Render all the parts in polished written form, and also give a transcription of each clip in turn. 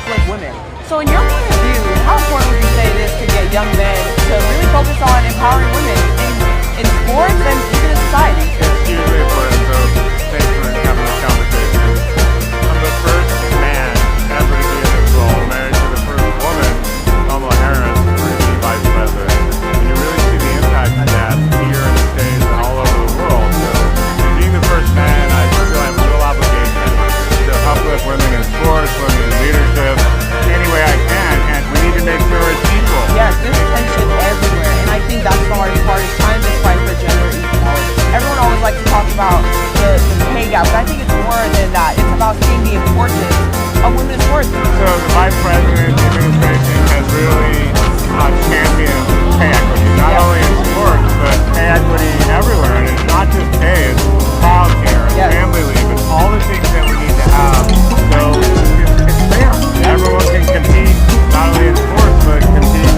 uplift women. So in your point of view, how important would you say it is to get young men to really focus on empowering women in sports and even in society? It's hugely important, so thanks for having this conversation. I'm the first man ever to be in this role, married to the first woman, Kamala Harris, to be vice president. And you really see the impact of that here in the States and all over the world. So being the first man, I feel I have a real obligation to uplift women in sports, women in leadership, any way I can, and we need to make sure it's equal. Yes, there's tension everywhere, and I think that's the hardest part is trying to fight for gender equality. Everyone always likes to talk about the pay gap, but I think it's more than that. It's about seeing the importance of women's sports. So the vice president, the administration has really championed pay equity, not only in sports, but pay equity everywhere. And it's not just pay, it's child care, family leave, and all the things that we need to have so it's fair. Everyone can compete, not only in sports, but compete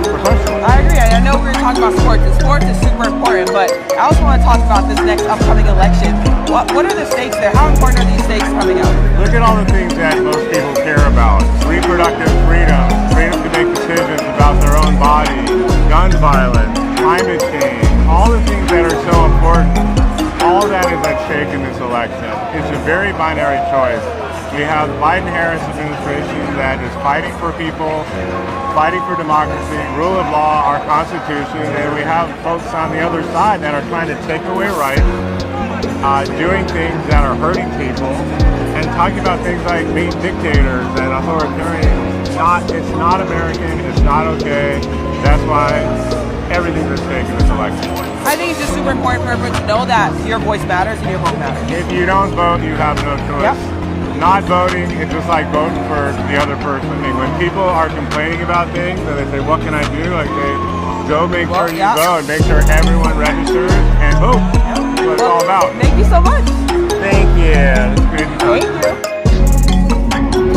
professionally. I agree. I know we were talking about sports, and sports is super important, but I also want to talk about this next upcoming election. What are the stakes there? How important are these stakes coming up? Look at all the things that most people care about. Reproductive freedom, freedom to make decisions about their own body, gun violence, climate change, all the things that are so important. All that is at stake in this election. It's a very binary choice. We have the Biden-Harris administration that is fighting for people, fighting for democracy, rule of law, our Constitution, and we have folks on the other side that are trying to take away rights, doing things that are hurting people, and talking about things like being dictators and authoritarians. It's not American, it's not okay. That's why everything's at stake in this election. I think it's just super important for everyone to know that your voice matters and your vote matters. If you don't vote, you have no choice. Yep. Not voting is just like voting for the other person. I mean, when people are complaining about things and they say, what can I do? Like, they go make sure you vote, make sure everyone registers and vote. That's what it's all about. Thank you so much. Thank you. It's good to talk to you. Thank you.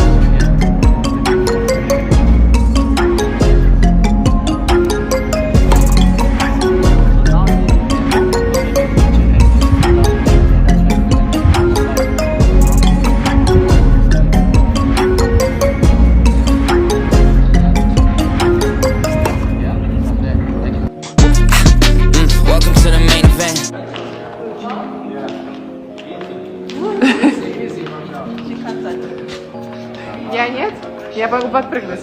Я нет? Я могу подпрыгнуть.